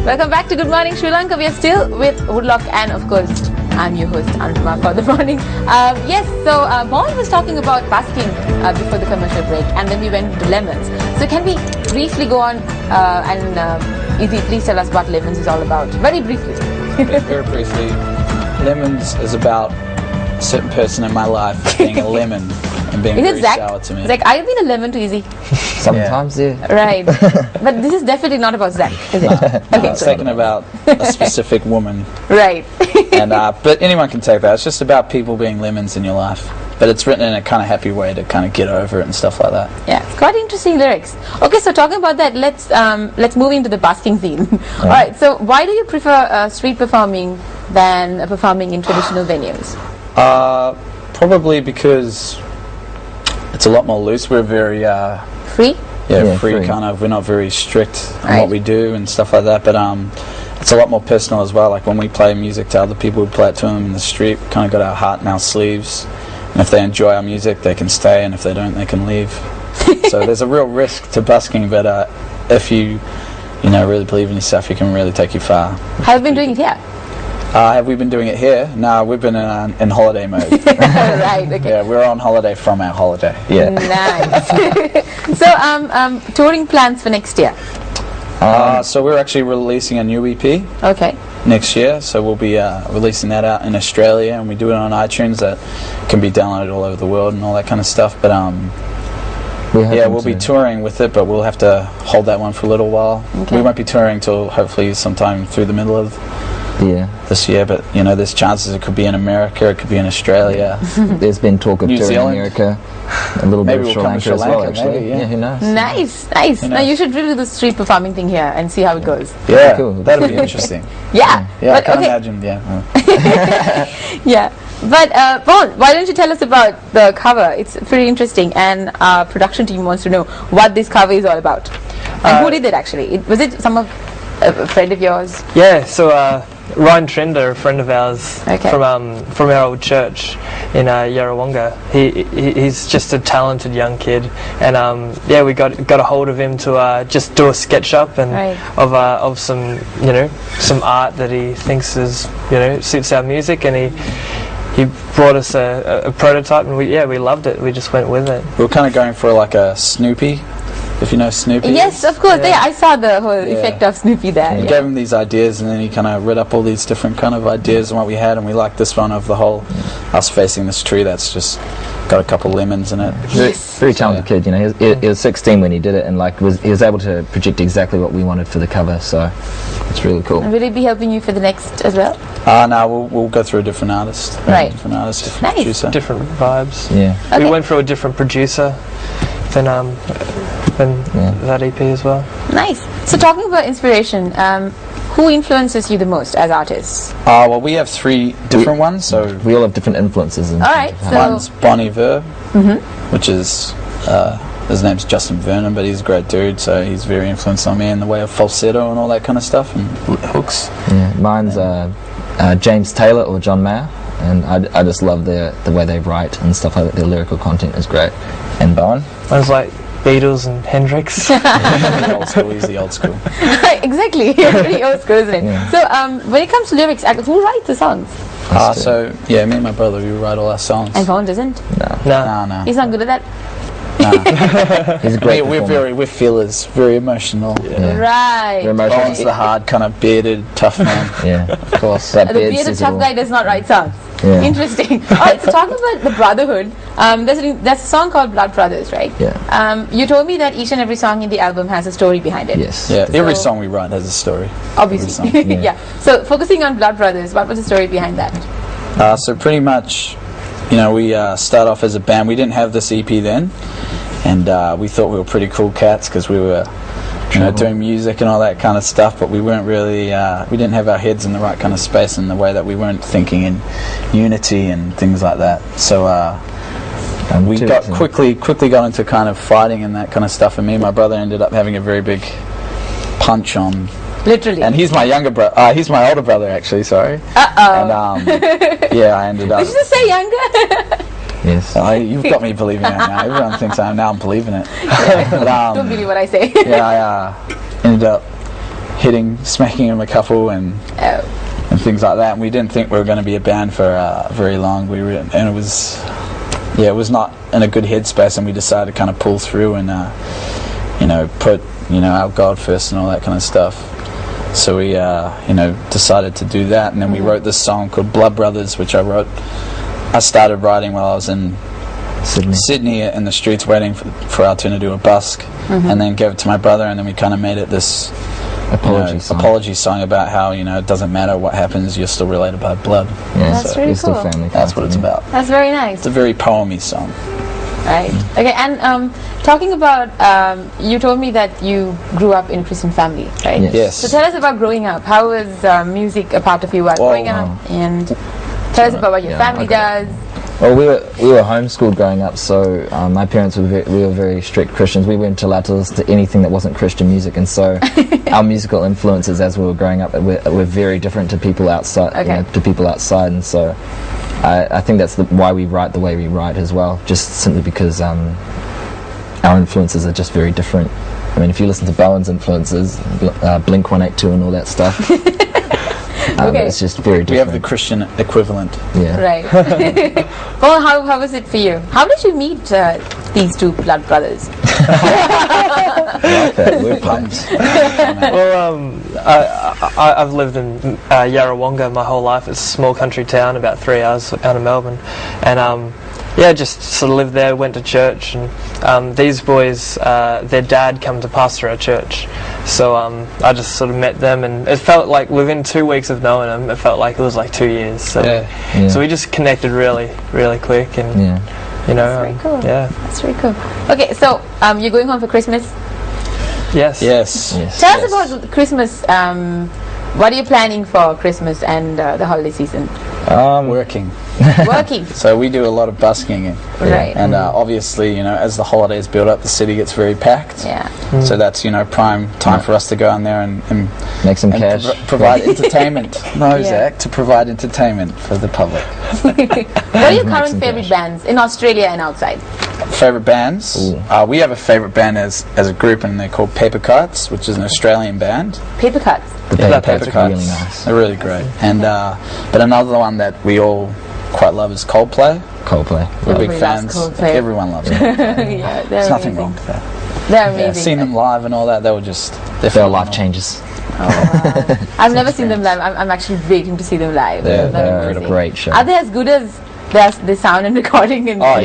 Welcome back to Good Morning Sri Lanka. We are still with Woodlock and of course I'm your host Anupama for the morning. Yes, so Paul was talking about basking before the commercial break and then we went to lemons. So can we briefly go on and Izzy, please tell us what lemons is all about. Very briefly. Very briefly, lemons is about a certain person in my life being a lemon and being very sour to me. Zach, are you being a lemon to Izzy? Sometimes, yeah. Right. But this is definitely not about Zach, is it? Okay, It's talking about a specific woman. Right. And but anyone can take that. It's just about people being lemons in your life. But it's written in a kind of happy way to kind of get over it and stuff like that. Yeah, it's quite interesting lyrics. Okay, so talking about that, let's move into the basking scene. All right. So why do you prefer street performing than performing in traditional venues? Probably because it's a lot more loose. We're very Free? Yeah, free kind of. We're not very strict on what we do and stuff like that. But it's a lot more personal as well. Like when we play music to other people, we play it to them in the street. We kind of got our heart in our sleeves. And if they enjoy our music, they can stay, and if they don't, they can leave. So there's a real risk to busking, but if you really believe in yourself, you can really take you far. Have you been doing it here? Have we been doing it here? No, we've been in holiday mode. Right, okay. Yeah, we're on holiday from our holiday. Yeah. Nice. So, touring plans for next year? So we're actually releasing a new EP. Okay. Next year, so we'll be releasing that out in Australia, and we do it on iTunes. That can be downloaded all over the world and all that kind of stuff. But we'll be touring with it, but we'll have to hold that one for a little while. Okay. We won't be touring till hopefully sometime through the middle of this year. But there's chances it could be in America, it could be in Australia. There's been talk of New touring Zealand. America, a little Maybe bit of we'll come to Sri Lanka as well. Actually, maybe, yeah. who knows? Nice. Now you should really do the street performing thing here and see how it goes. Yeah, Cool. that'll be interesting. Yeah. Yeah, I But, can okay. imagine. Yeah. Yeah. But Paul, why don't you tell us about the cover? It's pretty interesting, and our production team wants to know what this cover is all about. And who did it actually? Was it a friend of yours? Yeah, so Ryan Trender, a friend of ours Okay. from our old church in Yarrawonga. He's just a talented young kid, and we got a hold of him to just do a sketch up and of some some art that he thinks is suits our music, and he brought us a prototype, and we loved it. We just went with it. We were kind of going for like a Snoopy, if you know Snoopy. Yes, of course. Yeah, I saw the whole effect of Snoopy there. We gave him these ideas, and then he kind of read up all these different kind of ideas and what we had, and we liked this one of the whole us facing this tree that's just got a couple lemons in it. Very talented kid. He was 16 when he did it, and he was able to project exactly what we wanted for the cover. So it's really cool. And will he be helping you for the next as well? No, we'll go through a different artist. Right. Different artist, different Nice. producer. Different vibes. Yeah. Okay. We went for a different producer than that EP as well. Nice. So talking about inspiration, who influences you the most as artists? Well, we have three different ones. So We all have different influences. All right. So one's Bon Iver, which is his name's Justin Vernon, but he's a great dude. So he's very influenced on me in the way of falsetto and all that kind of stuff and hooks. Yeah, mine's James Taylor or John Mayer, and I just love the way they write and stuff like that. Their lyrical content is great. And Bowen? Mine's like Beatles and Hendrix. Old school, he's the old school. exactly. Pretty old school, isn't it? Yeah. So when it comes to lyrics, who writes the songs? So me and my brother, we write all our songs. And Paul doesn't. No. He's not good at that. He's a great performer. We're feelers, very emotional. Right. Very emotional. Bowen's the hard, kind of bearded, tough man. Yeah, of course. That The beard bearded says it tough all. guy does not write songs. Yeah. Interesting. All right, so talking about the brotherhood, there's a song called Blood Brothers, right? Yeah. You told me that each and every song in the album has a story behind it. Yes. Yeah, every So- song we write has a story. Obviously. Every song. Yeah. So focusing on Blood Brothers, what was the story behind that? So pretty much, we start off as a band. We didn't have this EP then, and we thought we were pretty cool cats because we were doing music and all that kind of stuff, but we weren't really, we didn't have our heads in the right kind of space in the way that we weren't thinking in unity and things like that. So we quickly got into kind of fighting and that kind of stuff, and me and my brother ended up having a very big punch on. Literally. And he's my younger brother. He's my older brother, actually. Sorry. Uh-oh. And I ended up. Did you just say younger? Yes. You've got me believing it now. Everyone thinks I'm believing it. But, Don't believe what I say. I ended up smacking him a couple and things like that. And we didn't think we were going to be a band for very long. And it was not in a good headspace, and we decided to kind of pull through and put our God first and all that kind of stuff. So we decided to do that, and then we wrote this song called Blood Brothers, which I started writing while I was in Sydney in the streets waiting for our turn to do a busk, and then gave it to my brother, and then we kind of made it this apology song about how it doesn't matter what happens, you're still related by blood. Yeah, that's really cool. Still family. That's what it's about. That's very nice. It's a very poemy song. Right. Okay. And talking about, you told me that you grew up in a Christian family, right? Yes. So tell us about growing up. How was music a part of you while growing up? And tell us about what your family does. Well, we were homeschooled growing up, so my parents we were very strict Christians. We weren't allowed to listen to anything that wasn't Christian music, and so our musical influences as we were growing up were very different to people outside. And so I think that's why we write the way we write as well, just simply because our influences are just very different. I mean, if you listen to Bowen's influences, Blink 182 and all that stuff. It's just very different. We have the Christian equivalent. Yeah. Right. Well, how was it for you? How did you meet these two blood brothers? We're pumped. Well, I've lived in Yarrawonga my whole life. It's a small country town, about 3 hours out of Melbourne, and just sort of lived there, went to church, and these boys, their dad come to pastor our church, so I just sort of met them, and it felt like within 2 weeks of knowing them, it felt like it was like 2 years. So, so we just connected really, really quick, and That's very cool. Yeah, that's very cool. Okay, so you're going home for Christmas? Yes. Tell us about Christmas. What are you planning for Christmas and the holiday season? Working. So we do a lot of busking, right? And obviously, as the holidays build up, the city gets very packed. Yeah. So that's prime time for us to go in there and make some cash, provide entertainment. Zach, to provide entertainment for the public. What are your current favorite bands in Australia and outside? Favorite bands? We have a favorite band as a group, and they're called Paper Cuts, which is an Australian band. Paper Cuts. The Paper Cuts are really nice. They're really great. And but another one that we all quite love is Coldplay. We're big fans. Everyone loves Coldplay. Yeah, there's nothing wrong with that. They're amazing. I've seen them live and all that. They were just... They're life changes. Oh, wow. I've never seen them live. I'm actually waiting to see them live. They're a great show. Are they as good as the sound and recording in live?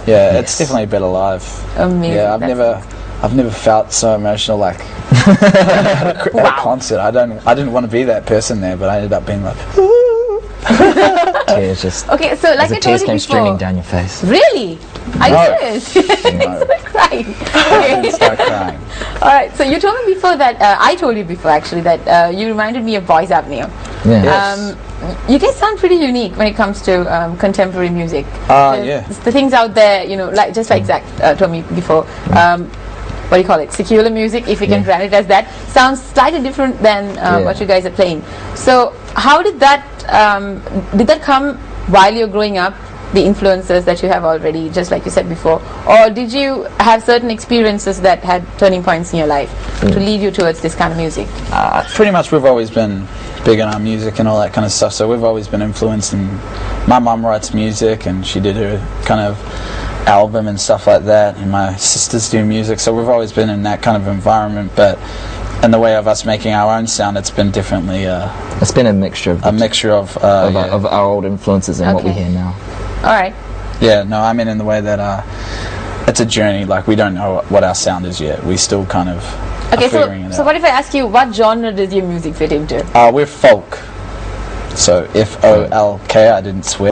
Yeah, it's definitely better live. Amazing. Yeah, I've never felt so emotional like at a concert. I didn't want to be that person there, but I ended up being like... It's just okay, so like I told you tears came before, streaming down your face. Really? Are you serious? No. Crying. I didn't start crying. All right. So you told me before that I told you before actually that you reminded me of voice apnea. Yeah. Yes. You guys sound pretty unique when it comes to contemporary music. The things out there, like Zach told me before. What do you call it? Secular music, if you can brand it as that, sounds slightly different than what you guys are playing. So how did that come while you're growing up, the influences that you have already, just like you said before, or did you have certain experiences that had turning points in your life to lead you towards this kind of music? Pretty much we've always been big on our music and all that kind of stuff, so we've always been influenced, and my mum writes music and she did her kind of album and stuff like that, and my sisters do music, so we've always been in that kind of environment. But in the way of us making our own sound, it's been differently it's been a mixture of our old influences and what we hear now. All right. In the way that it's a journey. Like, we don't know what our sound is yet. We still kind of okay, are figuring it out. So what if I ask you, what genre does your music fit into? We're folk, so FOLK. I didn't swear.